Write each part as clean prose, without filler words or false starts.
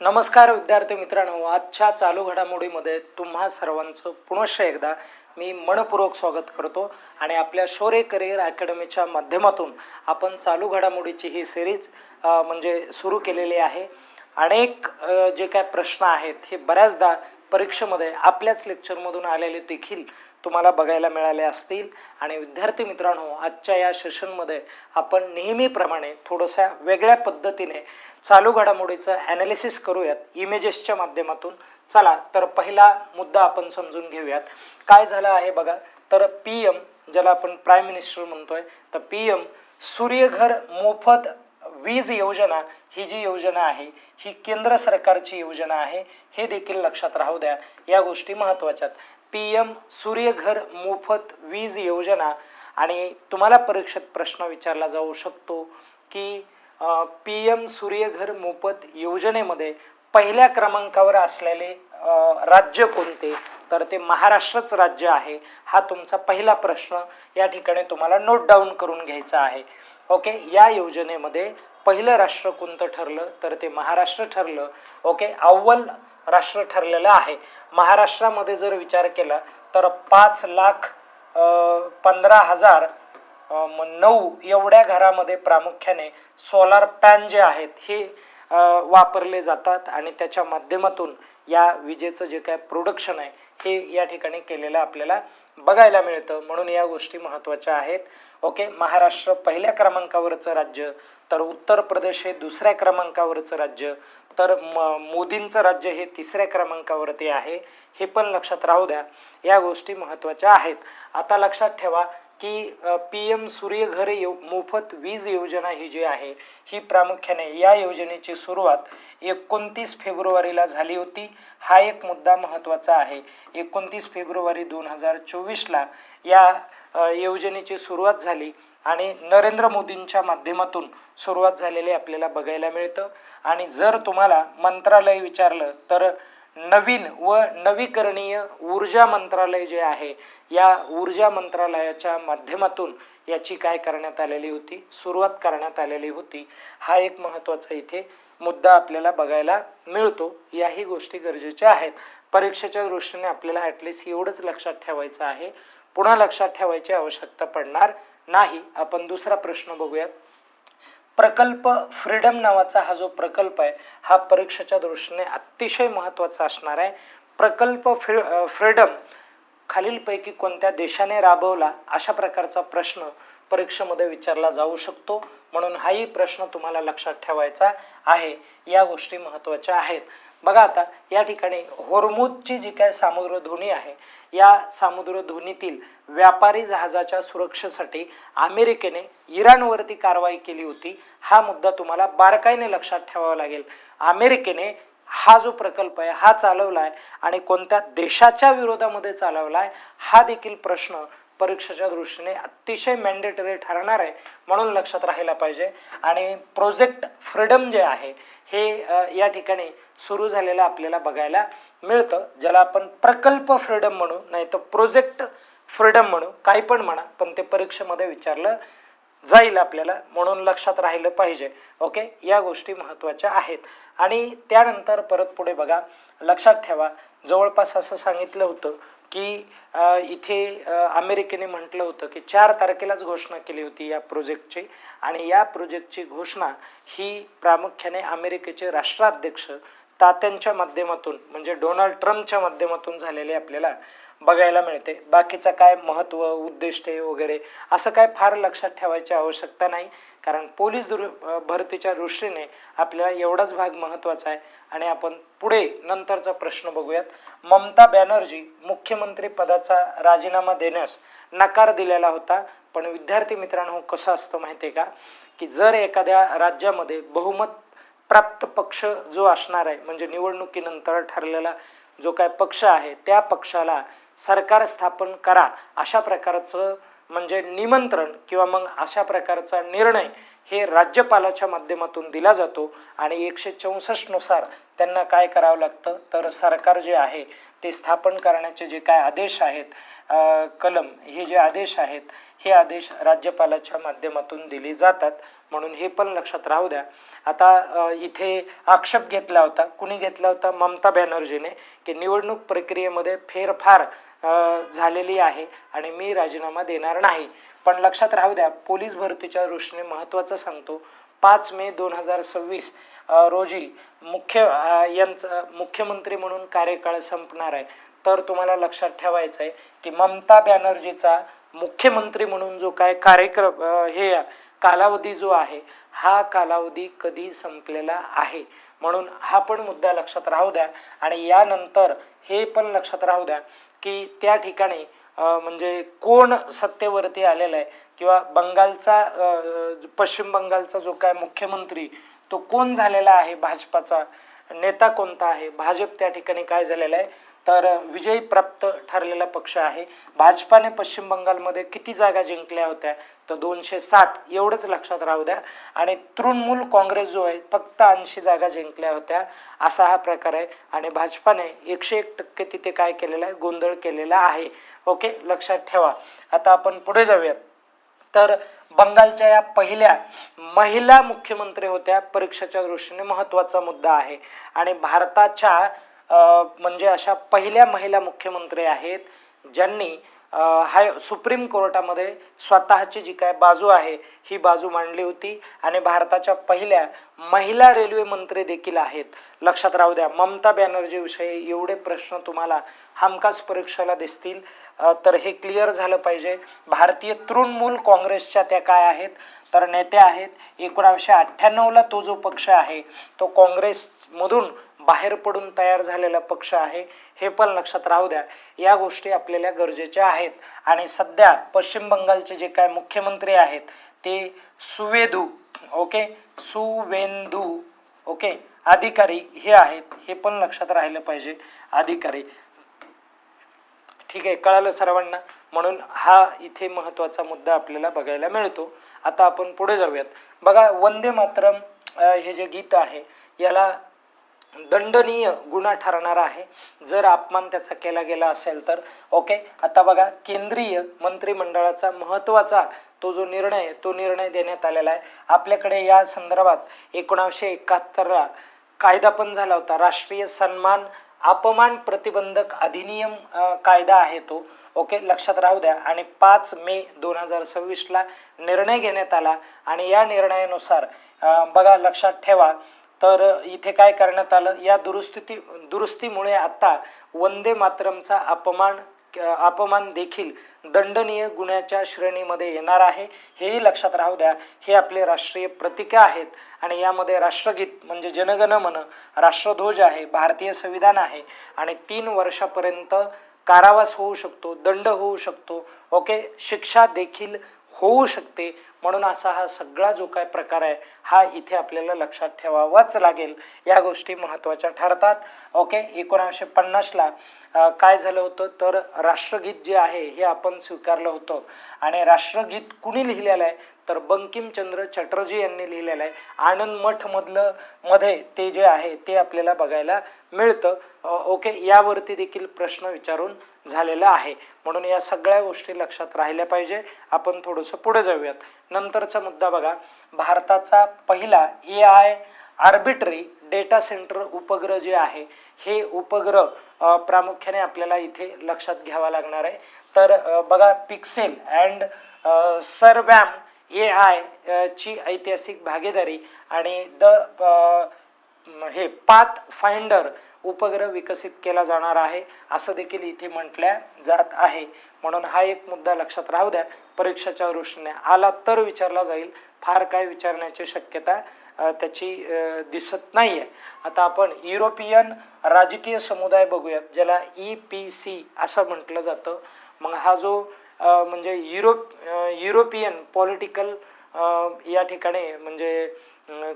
नमस्कार विद्यार्थी मित्रांनो, आजच्या चालू घडामोडीमध्ये तुम्हा सर्वांचं पुनश्च एकदा मी मनपूर्वक स्वागत करतो आणि आपल्या शौर्य करिअर अकॅडमीच्या माध्यमातून आपण चालू घडामोडीची ही सिरीज म्हणजे सुरू केलेली आहे। अनेक जे काय प्रश्न आहेत हे बऱ्याचदा परीक्षेमध्ये आपल्याच लेक्चरमधून आलेले देखील तुम्हाला बघायला मिळाले असतील आणि विद्यार्थी मित्रांनो, आजच्या या सेशनमध्ये आपण नेहमीप्रमाणे थोडंसं वेगळ्या पद्धतीने चालू घडामोडीचं ॲनालिसिस करूयात इमेजेसच्या माध्यमातून। चला तर पहिला मुद्दा आपण समजून घेऊयात। काय झालं आहे बघा, तर PM ज्याला आपण प्राईम मिनिस्टर म्हणतोय, तर PM सूर्यघर मोफत वीज योजना ही जी योजना आहे ही केंद्र सरकारची योजना आहे, हे देखील लक्षात राहू द्या। या गोष्टी महत्त्वाच्या। PM सूर्यघर मोफत वीज योजना आणि तुम्हाला परीक्षेत प्रश्न विचारला जाऊ शकतो की PM सूर्यघर मोफत योजनेमध्ये पहिल्या क्रमांकावर असलेले राज्य कोणते, तर ते महाराष्ट्रच राज्य आहे। हा तुमचा पहिला प्रश्न या ठिकाणी तुम्हाला नोट डाऊन करून घ्यायचा आहे। ओके, या योजनेमध्ये पहिलं राष्ट्र कोणतं ठरलं, तर ते महाराष्ट्र ठरलं। ओके, अव्वल राष्ट्र ठरलेलं आहे। महाराष्ट्रामध्ये जर विचार केला तर 5,15,009 एवढ्या घरामध्ये प्रामुख्याने सोलार पॅन जे आहेत हे वापरले जातात आणि त्याच्या माध्यमातून या विजेचं जे काय प्रोडक्शन आहे हे या ठिकाणी केलेलं आपल्याला बघायला मिळतं, म्हणून या गोष्टी महत्त्वाच्या आहेत। ओके, महाराष्ट्र पहिल्या क्रमांकावरचं राज्य, तर उत्तर प्रदेश हे दुसऱ्या क्रमांकावरचं राज्य, तर मोदींचं राज्य हे तिसऱ्या क्रमांकावरती आहे, हे पण लक्षात राहू द्या। या गोष्टी महत्त्वाच्या आहेत। आता लक्षात ठेवा की PM सूर्यघर मोफत वीज योजना ही जी आहे ही प्रामुख्याने या योजनेची सुरुवात 29 फेब्रुवारीला झाली होती। हा एक मुद्दा महत्त्वाचा आहे। 29 फेब्रुवारी 2024ला या योजनेची सुरुवात झाली आणि नरेंद्र मोदींच्या माध्यमातून सुरुवात झालेली आपल्याला बघायला मिळतं। आणि जर तुम्हाला मंत्रालय विचारलं तर नवीन व नवीकरणीय ऊर्जा मंत्रालय जे आहे, या ऊर्जा मंत्रालयाच्या माध्यमातून याची काय करण्यात आलेली होती, सुरुवात करण्यात आलेली होती। हा एक महत्त्वाचा इथे मुद्दा आपल्याला बघायला मिळतो। याही गोष्टी गरजेच्या आहेत। परीक्षेच्या दृष्टीने आपल्याला ॲटलिस्ट एवढंच लक्षात ठेवायचं आहे, पुन्हा लक्षात ठेवायची आवश्यकता पडणार नाही। आपण दुसरा प्रश्न बघूयात। प्रकल्प फ्रीडम नावाचा हा जो प्रकल्प आहे हा परीक्षेच्या दृष्टीने अतिशय महत्त्वाचा असणार आहे। प्रकल्प फ्रीडम खालीलपैकी कोणत्या देशाने राबवला, अशा प्रकारचा प्रश्न परीक्षेमध्ये विचारला जाऊ शकतो, म्हणून हाही प्रश्न तुम्हाला लक्षात ठेवायचा आहे। या गोष्टी महत्त्वाच्या आहेत। बघा आता या ठिकाणी होर्मुझची जी काय सामुद्रधुनी आहे, या सामुद्रधुनीतील व्यापारी जहाजाच्या सुरक्षेसाठी अमेरिकेने इराणवरती कारवाई केली होती। हा मुद्दा तुम्हाला बारकाईने लक्षात ठेवावा लागेल। अमेरिकेने हा जो प्रकल्प आहे हा चालवला आहे आणि कोणत्या देशाच्या विरोधामध्ये चालवला आहे, हा देखील प्रश्न परीक्षेच्या दृष्टीने अतिशय मॅन्डेटरी ठरणार आहे, म्हणून लक्षात राहायला पाहिजे। आणि प्रोजेक्ट फ्रीडम जे आहे हे या ठिकाणी सुरू झालेलं आपल्याला बघायला मिळतं, ज्याला आपण प्रकल्प फ्रीडम म्हणू, नाही तर प्रोजेक्ट फ्रीडम म्हणू, काही पण म्हणा, पण ते परीक्षेमध्ये विचारलं जाईल आपल्याला, म्हणून लक्षात राहिलं पाहिजे। ओके, या गोष्टी महत्त्वाच्या आहेत। आणि त्यानंतर परत पुढे बघा, लक्षात ठेवा जवळपास असं सांगितलं होतं की इथे अमेरिकेने म्हटलं होतं की 4 तारखेलाच घोषणा केली होती या प्रोजेक्टची, आणि या प्रोजेक्टची घोषणा ही प्रामुख्याने अमेरिकेचे राष्ट्राध्यक्ष तात्यांच्या माध्यमातून म्हणजे डोनाल्ड ट्रम्पच्या माध्यमातून झालेले आपल्याला बघायला मिळते। बाकीचं काय महत्त्व, उद्दिष्टे वगैरे असं काय फार लक्षात ठेवायची आवश्यकता नाही, कारण पोलीस भरतीच्या दृष्टीने आपल्याला एवढाच भाग महत्त्वाचा आहे। आणि आपण पुढे नंतरचा प्रश्न बघूयात। ममता बॅनर्जी मुख्यमंत्री पदाचा राजीनामा देण्यास नकार दिलेला होता, पण विद्यार्थी मित्रांनो कसं असतं माहिती आहे का, की जर एखाद्या राज्यामध्ये बहुमत प्राप्त पक्ष जो असणार आहे, म्हणजे निवडणुकीनंतर ठरलेला जो काय पक्ष आहे, त्या पक्षाला सरकार स्थापन करा अशा प्रकारचं म्हणजे निमंत्रण किंवा मग अशा प्रकारचा निर्णय हे राज्यपालाच्या माध्यमातून दिला जातो। आणि 164 नुसार त्यांना काय करावं लागतं, तर सरकार जे आहे ते स्थापन करण्याचे जे काय आदेश आहेत, कलम हे जे आदेश आहेत हे आदेश राज्यपालाच्या माध्यमातून दिले जातात, म्हणून हे पण लक्षात राहू द्या. आता इथे आक्षेप घेतला होता, कुणी घेतला होता? ममता बॅनर्जीने, की निवडणूक प्रक्रियेमध्ये फेरफार झालेली आहे आणि मी राजीनामा देणार नाही. पण लक्षात राहू द्या, पोलीस भरतीच्या दृष्टीने महत्त्वाचं सांगतो, 5 मे 2026 रोजी मुख्यमंत्री म्हणून कार्यकाळ संपणार आहे. तर तुम्हाला लक्षात ठेवायचं आहे की ममता बॅनर्जीचा मुख्यमंत्री म्हणून जो काय कार्यक्रम हे कालावधी जो आहे, हा कालावधी कधी संपलेला आहे. म्हणून हा पण मुद्दा लक्षात राहू द्या. आणि यानंतर हे पण लक्षात राहू द्या की त्या ठिकाणी म्हणजे कोण सत्तेवरती आलेला आहे, किंवा पश्चिम बंगालचा जो काय मुख्यमंत्री तो कोण झालेला आहे, भाजपाचा नेता कोणता आहे. भाजप त्या ठिकाणी काय झालेला आहे, तर विजयी प्राप्त ठरलेला पक्ष आहे. भाजपाने पश्चिम बंगालमध्ये किती जागा जिंकल्या होत्या, तर 260 एवढंच लक्षात राहू द्या. आणि तृणमूल काँग्रेस जो आहे फक्त 80 जागा जिंकल्या होत्या, असा हा प्रकार आहे. आणि भाजपाने 101% तिथे काय केलेलं आहे, गोंधळ केलेला आहे. ओके, लक्षात ठेवा. आता आपण पुढे जाऊयात. तर बंगालच्या या पहिल्या महिला मुख्यमंत्री होत्या, परीक्षेच्या दृष्टीने महत्त्वाचा मुद्दा आहे. आणि भारताच्या म्हणजे अशा पहिल्या महिला मुख्यमंत्री आहेत ज्यांनी सुप्रीम कोर्टामध्ये स्वतःची जी काय बाजू आहे ही बाजू मांडली होती. आणि भारताच्या पहिल्या महिला रेल्वे मंत्री देखील आहेत. लक्षात राहू द्या, ममता बॅनर्जी विषयी एवढे प्रश्न तुम्हाला हमखास परीक्षेला दिसतील, तर हे क्लिअर झालं पाहिजे. भारतीय तृणमूल काँग्रेसच्या त्या काय आहेत, तर नेत्या आहेत. 1998ला तो जो पक्ष आहे तो काँग्रेसमधून बाहेर पडून तयार झालेला पक्ष आहे, हे पण लक्षात राहू द्या. या गोष्टी आपल्याला गरजेच्या आहेत. आणि सध्या पश्चिम बंगालचे जे काय मुख्यमंत्री आहेत ते सुवेंदू अधिकारी हे आहेत, हे पण लक्षात राहिलं पाहिजे. अधिकारी, ठीक आहे, कळालं सर्वांना. म्हणून हा इथे महत्त्वाचा मुद्दा आपल्याला बघायला मिळतो. आता आपण पुढे जाऊयात. बघा, वंदे मातरम हे जे गीत आहे याला दंडनीय गुन्हा ठरणार आहे जर अपमान त्याचा केला गेला असेल तर. ओके, आता बघा, केंद्रीय मंत्रिमंडळाचा महत्त्वाचा तो जो निर्णय तो निर्णय देण्यात आलेला आहे. आपल्याकडे या संदर्भात 1971ला कायदा पण झाला होता, राष्ट्रीय सन्मान अपमान प्रतिबंधक अधिनियम कायदा आहे तो. ओके, लक्षात राहू द्या. आणि 5 मे 2026ला निर्णय घेण्यात आला. आणि या निर्णयानुसार बघा, लक्षात ठेवा, तर इथे काय करण्यात आलं, या दुरुस्तीमुळे आता वंदे मातरमचा अपमान देखील दंडनीय गुन्ह्याच्या श्रेणीमध्ये येणार आहे. हेही लक्षात राहू द्या. हे आपले राष्ट्रीय प्रतीके आहेत. आणि यामध्ये राष्ट्रगीत म्हणजे जनगण मन, राष्ट्रध्वज आहे, भारतीय संविधान आहे. आणि 3 वर्षापर्यंत कारावास होऊ शकतो, दंड होऊ शकतो. ओके, शिक्षा देखील होऊ शकते. म्हणून असा हा सगळा जो काय प्रकार आहे हा इथे आपल्याला लक्षात ठेवावाच लागेल. या गोष्टी महत्त्वाच्या ठरतात. ओके, 1950ला काय झालं होतं, तर राष्ट्रगीत जे आहे हे आपण स्वीकारलं होतं. आणि राष्ट्रगीत कुणी लिहिलेलं आहे, तर बंकिमचंद्र चटर्जी यांनी लिहिलेलं आहे. आनंद मठ मध्ये ते जे आहे ते आपल्याला बघायला मिळतं. ओके, यावरती देखील प्रश्न विचारून झालेला आहे. म्हणून या सगळ्या गोष्टी लक्षात राहिल्या पाहिजे. आपण थोडंसं पुढे जाऊयात. नंतरचा मुद्दा बघा, भारताचा पहिला AI आर्बिट्री डेटा सेंटर उपग्रह जे आहे हे उपग्रह प्रामुख्याने आपल्याला इथे लक्षात घ्यावा लागणार आहे. तर बघा, पिक्सेल अँड सरवॅम AI ची ऐतिहासिक भागीदारी आणि हे पाथ फाइंडर उपग्रह विकसित केला जाणार आहे असं देखील इथे म्हटल्या जात आहे. म्हणून हा एक मुद्दा लक्षात राहू द्या. परीक्षेच्या दृष्टीने आला तर विचारला जाईल, फार काय विचारण्याची शक्यता त्याची दिसत नाहीये. आता आपण युरोपियन राजकीय समुदाय बघूयात, ज्याला EPC असं म्हटलं जातं. मग हा जो म्हणजे युरोपियन पॉलिटिकल या ठिकाणी म्हणजे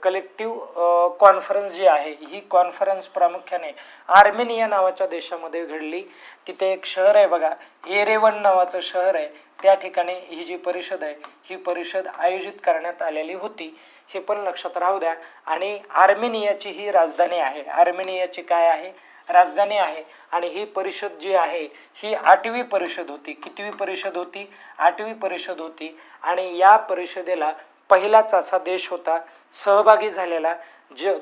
कलेक्टिव्ह कॉन्फरन्स जी आहे, ही कॉन्फरन्स प्रामुख्याने आर्मेनिया नावाच्या देशामध्ये घडली. तिथे एक शहर आहे बघा, एरेवन नावाचं शहर आहे. त्या ठिकाणी ही जी परिषद आहे ही परिषद आयोजित करण्यात आलेली होती. हे पण लक्षात राहू द्या. आणि आर्मेनियाची ही राजधानी आहे. आर्मेनियाची काय आहे, राजधानी आहे. आणि ही परिषद जी आहे ही 8वी परिषद होती. कितवी परिषद होती, 8वी परिषद होती. आणि या परिषदेला पहिलाच असा देश होता सहभागी झालेला,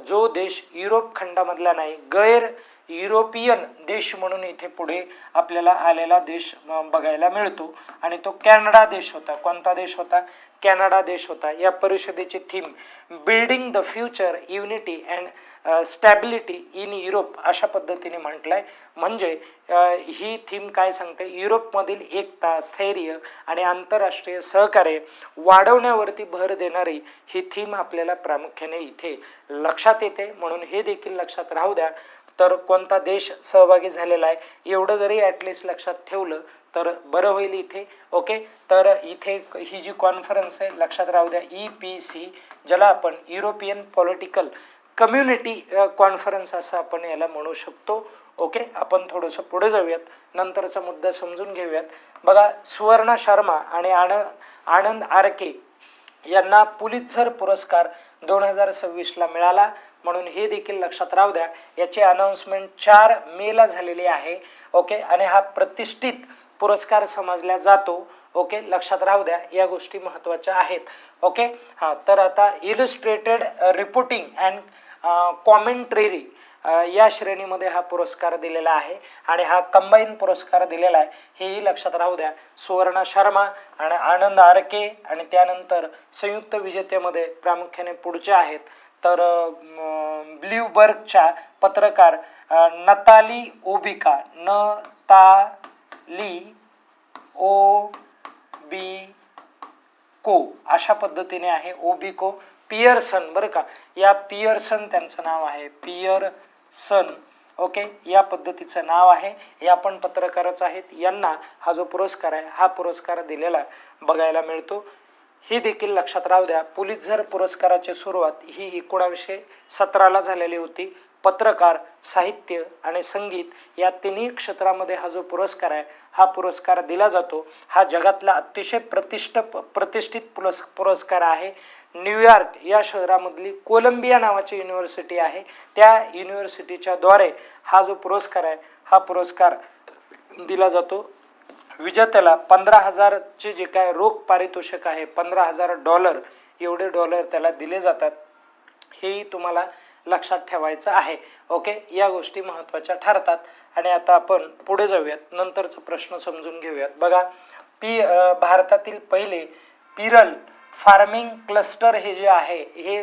जो देश युरोप खंडामधला नाही, गैर युरोपियन देश म्हणून इथे पुढे आपल्याला आलेला देश बघायला मिळतो आणि तो कॅनडा देश होता. कोणता देश होता? कॅनडा देश होता. या परिषदेची theme building the future unity and stability in Europe अशा पद्धतीने म्हटलंय. म्हणजे ही थीम काय सांगते? युरोपमधील एकता, स्थैर्य आणि आंतरराष्ट्रीय सहकार्य वाढवण्यावरती भर देणारी ही थीम आपल्याला प्रामुख्याने इथे लक्षात येते. म्हणून हे देखील लक्षात राहू द्या. तर कोणता देश सहभागी झालेला आहे एवढं जरी ॲटलिस्ट लक्षात ठेवलं तर बरं होईल इथे. ओके, तर इथे ही जी कॉन्फरन्स आहे लक्षात राहू द्या, EPC, ज्याला आपण युरोपियन पॉलिटिकल कम्युनिटी कॉन्फरन्स असं आपण याला म्हणू शकतो. ओके, आपण थोडंसं पुढे जाऊयात, नंतरचा मुद्दा समजून घेऊयात. बघा, सुवर्णा शर्मा आणि आनंद आरके यांना पुलित्झर पुरस्कार 2026ला मिळाला. म्हणून हे देखील लक्षात राहू द्या. याची अनाउन्समेंट 4 मेला झालेली आहे. ओके, आणि हा प्रतिष्ठित पुरस्कार समजला जातो. ओके, लक्षात राहू द्या, या गोष्टी महत्त्वाच्या आहेत. ओके, हां, तर आता इलुस्ट्रेटेड रिपोर्टिंग अँड कॉमेंट्री या श्रेणीमध्ये हा पुरस्कार दिलेला आहे आणि हा कंबाईन पुरस्कार दिलेला आहे, हेही लक्षात राहू द्या. सुवर्णा शर्मा आणि आनंद आरके आणि त्यानंतर संयुक्त विजेतेमध्ये प्रामुख्याने पुढचे आहेत तर ब्ल्यूबर्गच्या पत्रकार नताली ओबिको अशा पद्धतीने आहे. ओबिको पियर्सन, बरं का, या पियर्सन त्यांचं नाव आहे, पियर्सन. ओके, या पद्धतीचं नाव आहे. या पण पत्रकारच आहेत. यांना हा जो पुरस्कार आहे हा पुरस्कार दिलेला बघायला मिळतो. ही देखील लक्षात राहू द्या. पुलित्झर पुरस्काराची सुरुवात ही 1917ला झालेली होती. पत्रकार, साहित्य आणि संगीत या तिन्ही क्षेत्रामध्ये हा जो पुरस्कार आहे हा पुरस्कार दिला जातो. हा जगातला अतिशय प्रतिष्ठित पुरस्कार आहे. न्यूयॉर्क या शहरामधली कोलंबिया नावाची युनिव्हर्सिटी आहे, त्या युनिव्हर्सिटीच्या द्वारे हा जो पुरस्कार आहे हा पुरस्कार दिला जातो. विजेत्याला 15,000चे जे काय रोख पारितोषिक आहे, $15,000 एवढे डॉलर त्याला दिले जातात. हेही तुम्हाला लक्षात ठेवायचं आहे. ओके, या गोष्टी महत्त्वाच्या ठरतात. आणि आता आपण पुढे जाऊयात, नंतरचा प्रश्न समजून घेऊयात. बघा, भारतातील पहिले पिरल फार्मिंग क्लस्टर हे जे आहे हे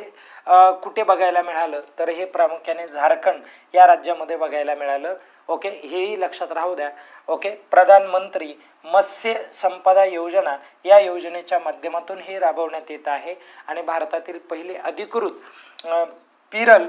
कुठे बघायला मिळालं तर हे प्रामुख्याने झारखंड या राज्यामध्ये बघायला मिळालं. ओके, हेही लक्षात राहू द्या. ओके, प्रधानमंत्री मत्स्य संपदा योजना या योजनेच्या माध्यमातून हे राबवण्यात येत आहे आणि भारतातील पहिले अधिकृत पिरल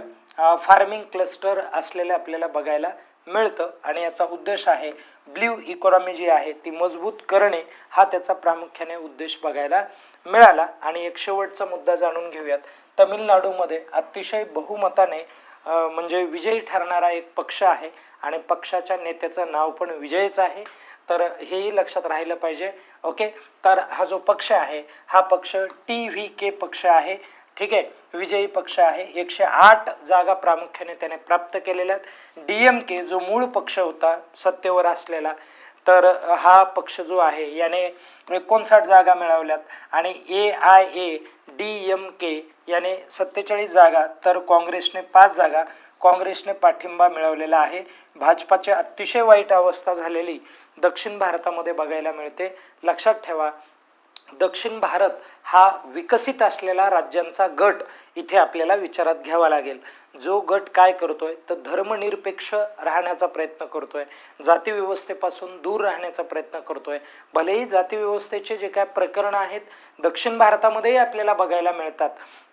फार्मिंग क्लस्टर असलेले आपल्याला बघायला मिळतं आणि याचा उद्देश आहे ब्ल्यू इकॉनॉमी जी आहे ती मजबूत करणे, हा त्याचा प्रामुख्याने उद्देश बघायला मिळाला. आणि एक शेवटचा मुद्दा जाणून घेऊयात. तमिळनाडूमध्ये अतिशय बहुमताने म्हणजे विजयी ठरणारा एक पक्ष आहे आणि पक्षाच्या नेत्याचं नाव पण विजयच आहे, तर हेही लक्षात राहिलं पाहिजे. ओके, तर हा जो पक्ष आहे हा पक्ष TVK पक्ष आहे. ठीक आहे, विजयी पक्ष आहे. 108 जागा प्रामुख्याने त्याने प्राप्त केलेल्या आहेत. DMK जो मूळ पक्ष होता सत्तेवर असलेला, तर हा पक्ष जो आहे याने 59 जागा मिळवल्यात आणि AIADMK याने 47 जागा, तर काँग्रेसने 5 जागा काँग्रेसने पाठिंबा मिळवलेला आहे. भाजपाची अतिशय वाईट अवस्था झालेली दक्षिण भारतामध्ये बघायला मिळते. लक्षात ठेवा, दक्षिण भारत हा विकसित असलेला राज्यांचा गट इथे आपल्याला विचारात घ्यावा लागेल. जो गट काय करतोय तर धर्मनिरपेक्ष राहण्याचा प्रयत्न करतोय, जाती व्यवस्थेपासून दूर राहण्याचा प्रयत्न करतोय. भलेही जाती व्यवस्थेचे जे काय प्रकरणं आहेत दक्षिण भारतामध्येही आपल्याला बघायला मिळतात,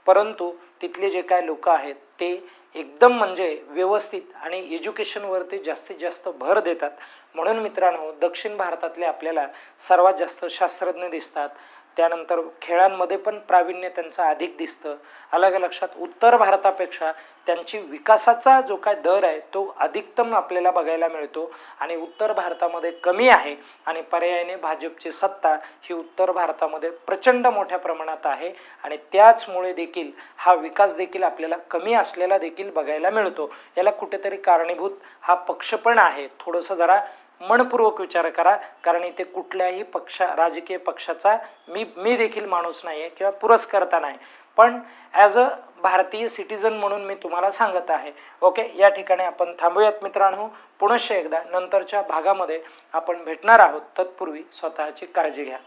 परंतु तिथले जे काय लोक आहेत ते एकदम म्हणजे व्यवस्थित आणि एज्युकेशनवरती जास्तीत जास्त भर देतात. म्हणून मित्रांनो, दक्षिण भारतातले आपल्याला सर्वात जास्त शास्त्रज्ञ दिसतात. त्यानंतर खेळांमध्ये पण प्रावीण्य त्यांचं अधिक दिसतं. अलग लक्षात, उत्तर भारतापेक्षा त्यांची विकासाचा जो काय दर आहे तो अधिकतम आपल्याला बघायला मिळतो आणि उत्तर भारतामध्ये कमी आहे. आणि पर्यायाने भाजपची सत्ता ही उत्तर भारतामध्ये प्रचंड मोठ्या प्रमाणात आहे आणि त्याचमुळे देखील हा विकास देखील आपल्याला कमी असलेला देखील बघायला मिळतो. याला कुठेतरी कारणीभूत हा पक्ष पण आहे. थोडंसं जरा मनपूर्वक विचार करा, कारण इथे कुठल्याही राजकीय पक्षाचा मी देखील माणूस नाही आहे किंवा पुरस्कर्ता नाही, पण ॲज अ भारतीय सिटिझन म्हणून मी तुम्हाला सांगत आहे. ओके, या ठिकाणी आपण थांबूयात मित्रांनो. पुनश्च एकदा नंतरच्या भागामध्ये आपण भेटणार आहोत. तत्पूर्वी स्वतःची काळजी घ्या.